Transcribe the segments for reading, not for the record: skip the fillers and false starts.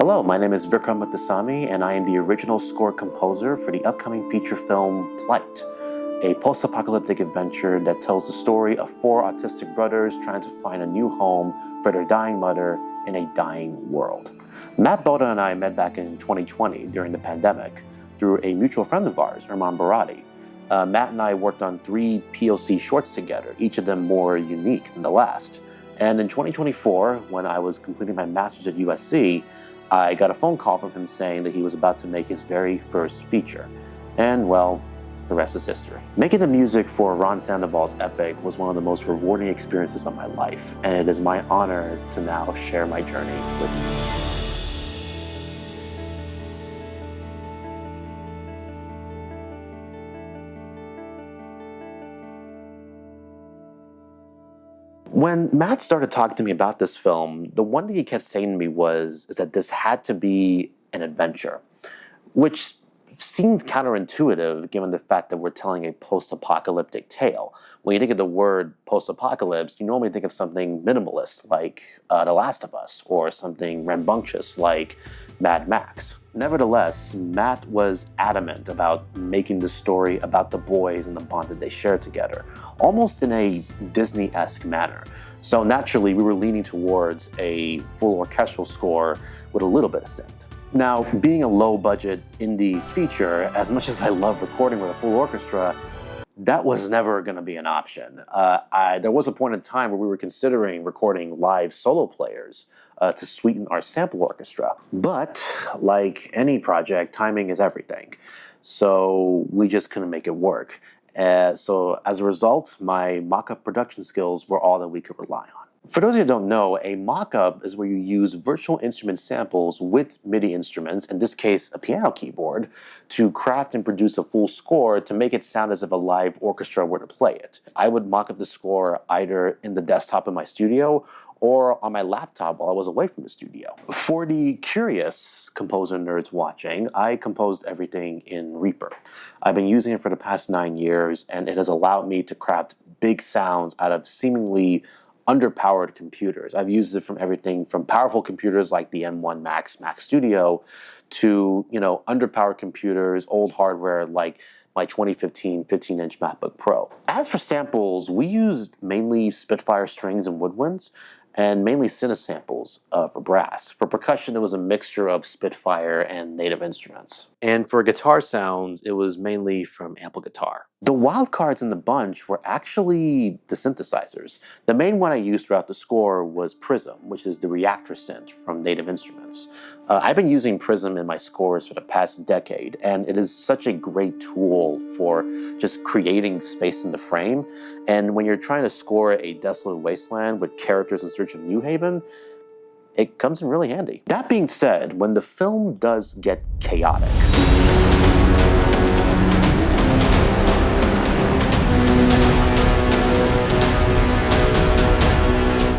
Hello, my name is Vikrant Muthusamy, and I am the original score composer for the upcoming feature film Plight, a post-apocalyptic adventure that tells the story of four autistic brothers trying to find a new home for their dying mother in a dying world. Matt, Boda, and I met back in 2020 during the pandemic through a mutual friend of ours, Barati. Matt and I worked on 3 POC shorts together, each of them more unique than the last. And in 2024, when I was completing my master's at USC, I got a phone call from him saying that he was about to make his very first feature. And well, the rest is history. Making the music for Ron Sandoval's epic was one of the most rewarding experiences of my life, and it is my honor to now share my journey with you. When Matt started talking to me about this film, the one thing he kept saying to me is that this had to be an adventure, which seems counterintuitive given the fact that we're telling a post-apocalyptic tale. When you think of the word post-apocalypse, you normally think of something minimalist like The Last of Us, or something rambunctious like Mad Max. Nevertheless, Matt was adamant about making the story about the boys and the bond that they shared together, almost in a Disney-esque manner. So naturally, we were leaning towards a full orchestral score with a little bit of synth. Now, being a low-budget indie feature, as much as I love recording with a full orchestra, that was never going to be an option. There was a point in time where we were considering recording live solo players to sweeten our sample orchestra. But, like any project, timing is everything. So we just couldn't make it work. So as a result, my mock-up production skills were all that we could rely on. For those of you who don't know, a mock-up is where you use virtual instrument samples with MIDI instruments, in this case a piano keyboard, to craft and produce a full score to make it sound as if a live orchestra were to play it. I would mock up the score either in the desktop in my studio or on my laptop while I was away from the studio. For the curious composer nerds watching, I composed everything in Reaper. I've been using it for the past 9 years, and it has allowed me to craft big sounds out of seemingly underpowered computers. I've used it from everything from powerful computers like the M1 Mac Studio to, underpowered computers, old hardware like my 2015 15-inch MacBook Pro. As for samples, we used mainly Spitfire strings and woodwinds, and mainly Cinesamples for brass. For percussion, it was a mixture of Spitfire and native instruments. And for guitar sounds, it was mainly from Ample Guitar. The wild cards in the bunch were actually the synthesizers. The main one I used throughout the score was Prism, which is the reactor synth from Native Instruments. I've been using Prism in my scores for the past decade, and it is such a great tool for just creating space in the frame. And when you're trying to score a desolate wasteland with characters in search of New Haven, it comes in really handy. That being said, when the film does get chaotic,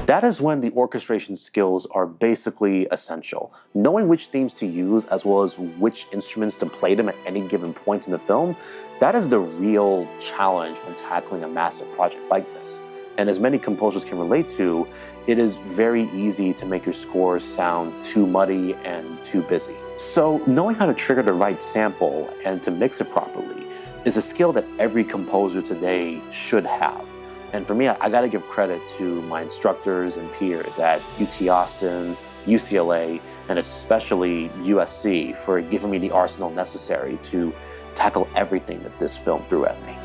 that is when the orchestration skills are basically essential. Knowing which themes to use as well as which instruments to play them at any given point in the film, that is the real challenge when tackling a massive project like this. And as many composers can relate to, it is very easy to make your scores sound too muddy and too busy. So knowing how to trigger the right sample and to mix it properly is a skill that every composer today should have. And for me, I gotta give credit to my instructors and peers at UT Austin, UCLA, and especially USC for giving me the arsenal necessary to tackle everything that this film threw at me.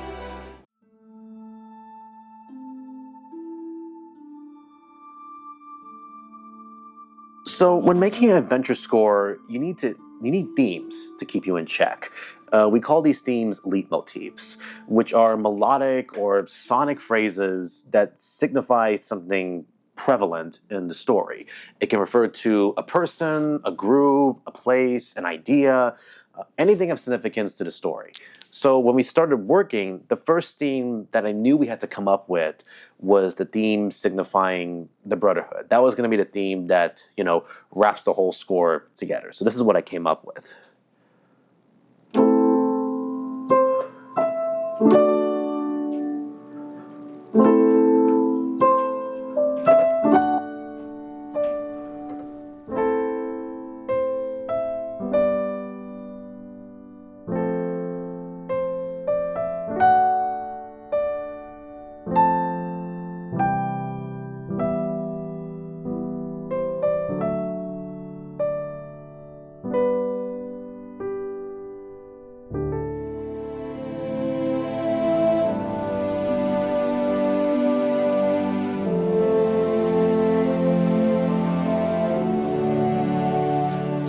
So when making an adventure score, you need themes to keep you in check. We call these themes leitmotifs, which are melodic or sonic phrases that signify something prevalent in the story. It can refer to a person, a group, a place, an idea, anything of significance to the story. So when we started working, the first theme that I knew we had to come up with was the theme signifying the brotherhood. That was going to be the theme that, wraps the whole score together. So this is what I came up with.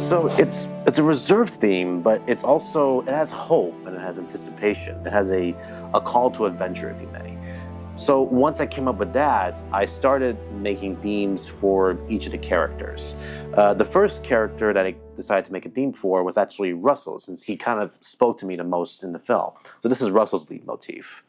So it's a reserved theme, but it has hope and it has anticipation. It has a call to adventure, if you may. So once I came up with that, I started making themes for each of the characters. The first character that I decided to make a theme for was actually Russell, since he kind of spoke to me the most in the film. So this is Russell's leitmotif.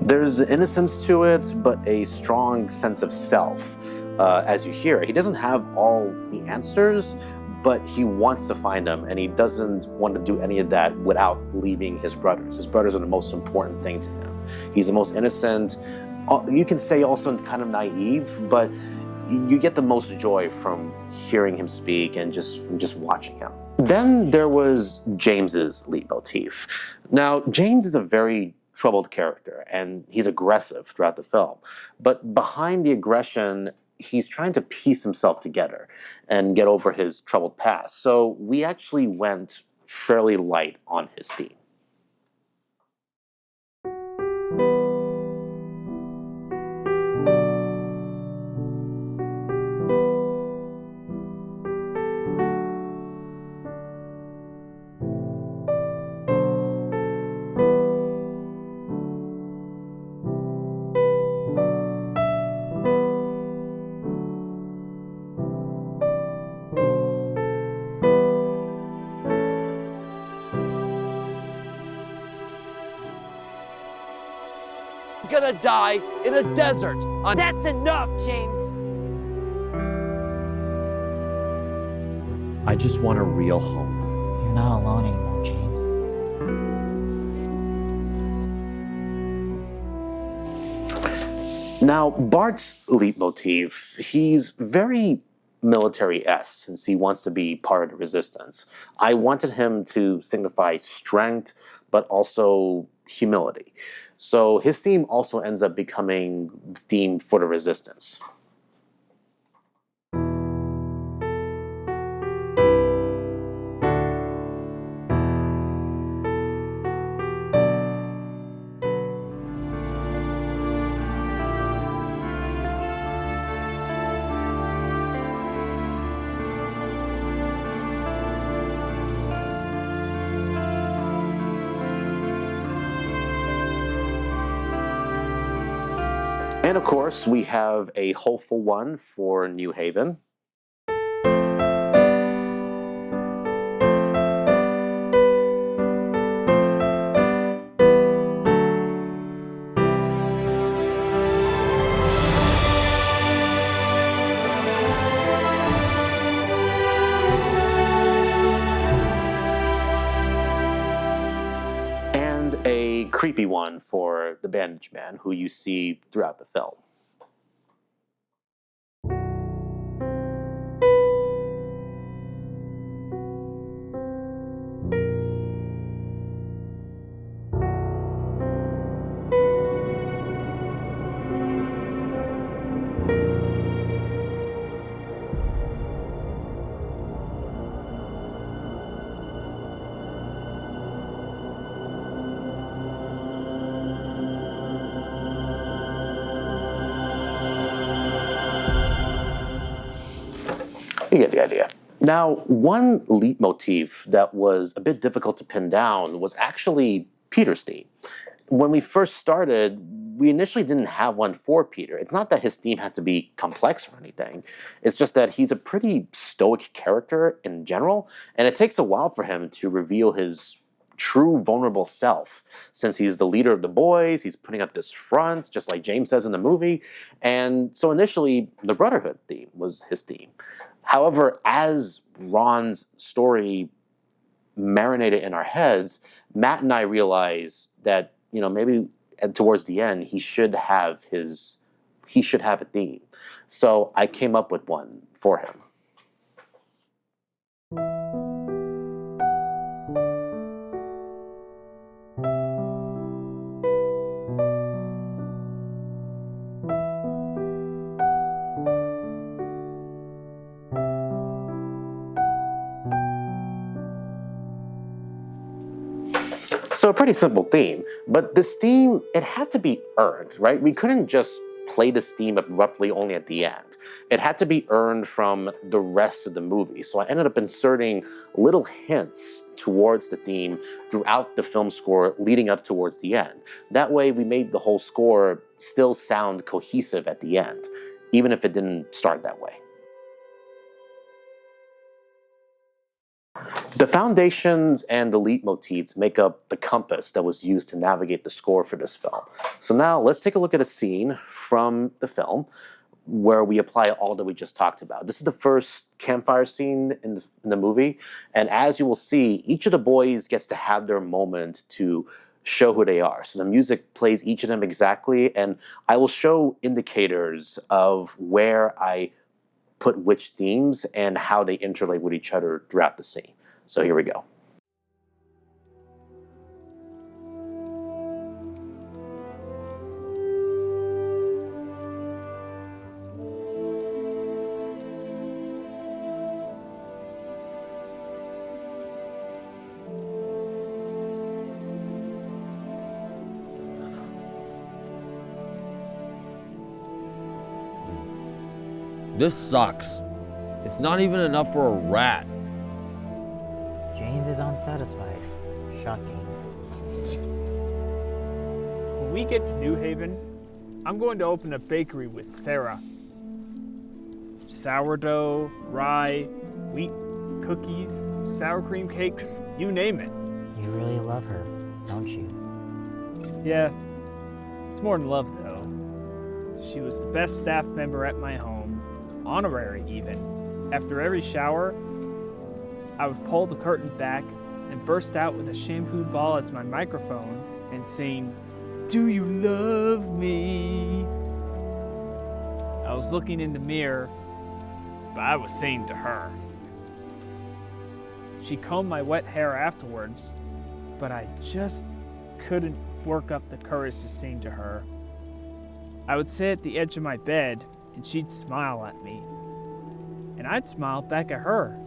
There's innocence to it, but a strong sense of self. As you hear, he doesn't have all the answers, but he wants to find them, and he doesn't want to do any of that without leaving his brothers. His brothers are the most important thing to him. He's the most innocent. You can say also kind of naive, but you get the most joy from hearing him speak and just watching him. Then there was James's leitmotif. Now, James is a very troubled character, and he's aggressive throughout the film. But behind the aggression, he's trying to piece himself together and get over his troubled past. So we actually went fairly light on his theme. Gonna die in a desert. That's enough, James. I just want a real home. You're not alone anymore, James. Now, Bart's leitmotif, he's very military-esque since he wants to be part of the resistance. I wanted him to signify strength, but also humility. So his theme also ends up becoming the theme for the resistance. And of course, we have a hopeful one for New Haven. And a creepy one for the bandage man, who you see throughout the film. You get the idea. Now, one leitmotif that was a bit difficult to pin down was actually Peter's theme. When we first started, we initially didn't have one for Peter. It's not that his theme had to be complex or anything. It's just that he's a pretty stoic character in general, and it takes a while for him to reveal his true vulnerable self. Since he's the leader of the boys, he's putting up this front, just like James says in the movie. And so initially, the Brotherhood theme was his theme. However, as Ron's story marinated in our heads, Matt and I realized that, maybe towards the end, he should have a theme. So I came up with one for him. So a pretty simple theme, but this theme, it had to be earned, right? We couldn't just play this theme abruptly only at the end. It had to be earned from the rest of the movie. So I ended up inserting little hints towards the theme throughout the film score leading up towards the end. That way we made the whole score still sound cohesive at the end, even if it didn't start that way. The foundations and the leitmotifs make up the compass that was used to navigate the score for this film. So now let's take a look at a scene from the film where we apply all that we just talked about. This is the first campfire scene in the movie, and as you will see, each of the boys gets to have their moment to show who they are. So the music plays each of them exactly, and I will show indicators of where I put which themes and how they interlate with each other throughout the scene. So here we go. This sucks. It's not even enough for a rat. James is unsatisfied. Shocking. When we get to New Haven, I'm going to open a bakery with Sarah. Sourdough, rye, wheat, cookies, sour cream cakes, you name it. You really love her, don't you? Yeah, it's more than love though. She was the best staff member at my home, honorary even. After every shower, I would pull the curtain back and burst out with a shampooed ball as my microphone and sing, "Do you love me?" I was looking in the mirror, but I was saying to her. She combed my wet hair afterwards, but I just couldn't work up the courage to sing to her. I would sit at the edge of my bed and she'd smile at me, and I'd smile back at her.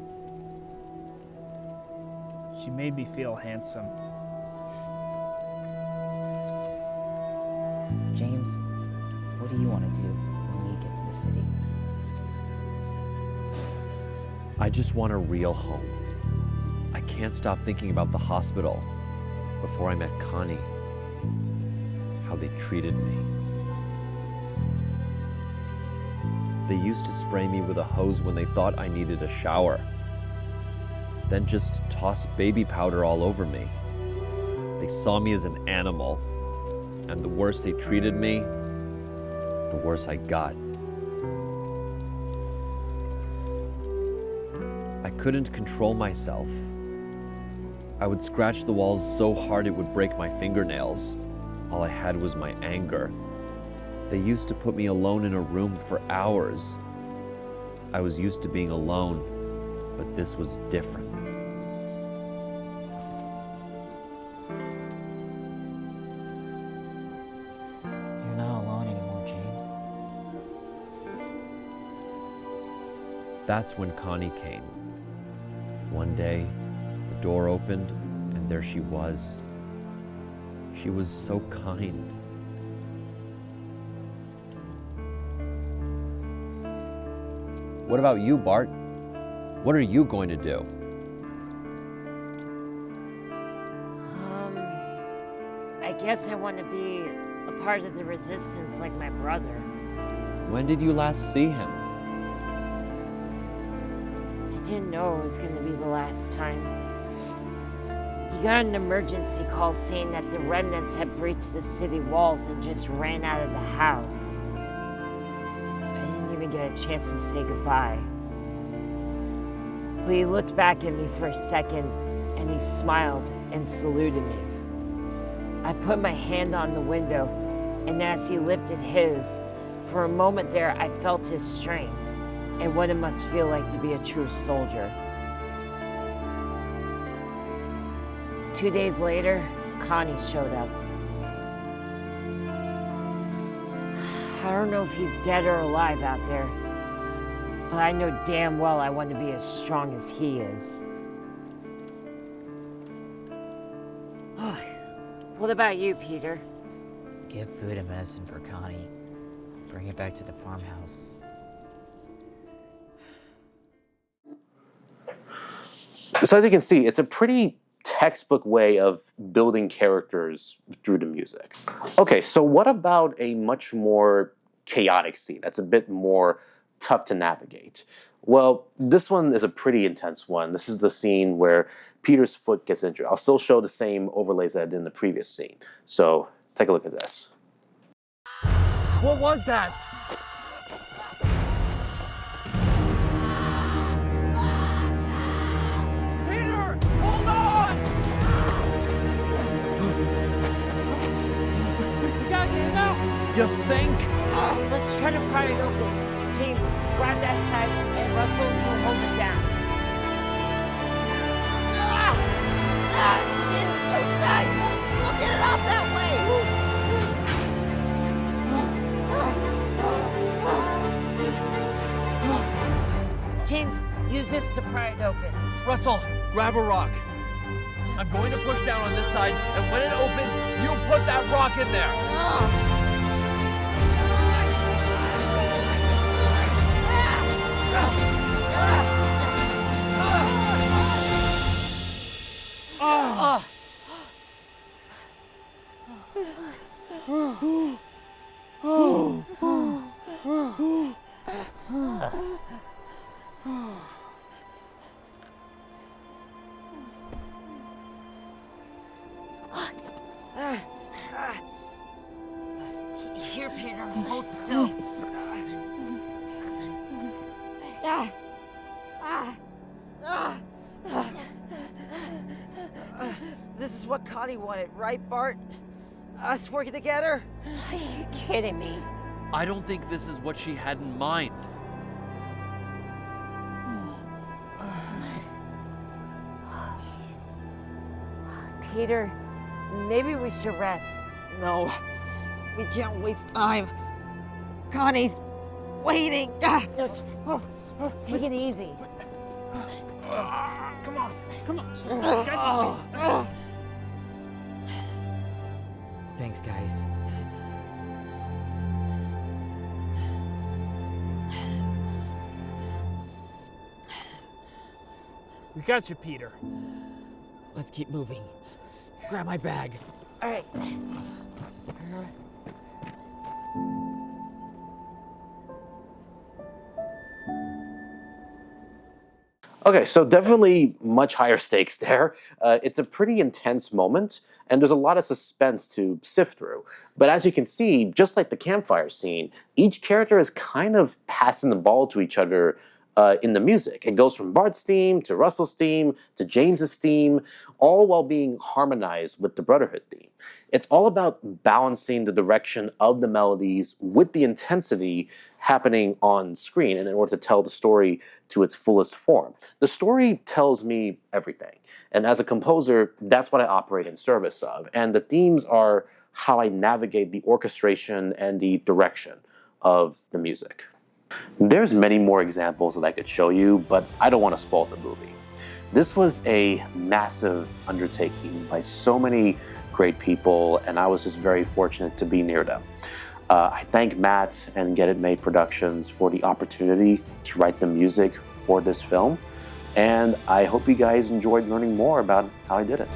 She made me feel handsome. James, what do you want to do when we get to the city? I just want a real home. I can't stop thinking about the hospital before I met Connie. How they treated me. They used to spray me with a hose when they thought I needed a shower. Then just toss baby powder all over me. They saw me as an animal, and the worse they treated me, the worse I got. I couldn't control myself. I would scratch the walls so hard it would break my fingernails. All I had was my anger. They used to put me alone in a room for hours. I was used to being alone, but this was different. You're not alone anymore, James. That's when Connie came. One day, the door opened, and there she was. She was so kind. What about you, Bart? What are you going to do? I guess I want to be a part of the resistance like my brother. When did you last see him? I didn't know it was going to be the last time. He got an emergency call saying that the remnants had breached the city walls and just ran out of the house. I didn't even get a chance to say goodbye. But he looked back at me for a second and he smiled and saluted me. I put my hand on the window, and as he lifted his, for a moment there I felt his strength and what it must feel like to be a true soldier. 2 days later, Connie showed up. I don't know if he's dead or alive out there, but I know damn well I want to be as strong as he is. What about you, Peter? Get food and medicine for Connie. Bring it back to the farmhouse. So as you can see, it's a pretty textbook way of building characters through the music. Okay, so what about a much more chaotic scene that's a bit more tough to navigate? Well, this one is a pretty intense one. This is the scene where Peter's foot gets injured. I'll still show the same overlays that I did in the previous scene. So take a look at this. What was that? Peter, hold on! We gotta get him out! You think? Let's try to pry it open. James, grab that side, and Russell will hold it down. It's too tight. I'll get it off that way. James, use this to pry it open. Russell, grab a rock. I'm going to push down on this side, and when it opens, you put that rock in there. Here, Peter, hold still. This is what Connie wanted, right, Bart? Us working together? Are you kidding me? I don't think this is what she had in mind. Peter, maybe we should rest. No, we can't waste time. Connie's waiting. Take it easy. Come on. Thanks, guys. We got you, Peter. Let's keep moving. Grab my bag. All right. Okay, so definitely much higher stakes there. It's a pretty intense moment, and there's a lot of suspense to sift through. But as you can see, just like the campfire scene, each character is kind of passing the ball to each other in the music. It goes from Bart's theme to Russell's theme to James's theme, all while being harmonized with the Brotherhood theme. It's all about balancing the direction of the melodies with the intensity happening on screen in order to tell the story to its fullest form. The story tells me everything. And as a composer, that's what I operate in service of. And the themes are how I navigate the orchestration and the direction of the music. There's many more examples that I could show you, but I don't want to spoil the movie. This was a massive undertaking by so many great people, and I was just very fortunate to be near them. I thank Matt and Get It Made Productions for the opportunity to write the music for this film, and I hope you guys enjoyed learning more about how I did it.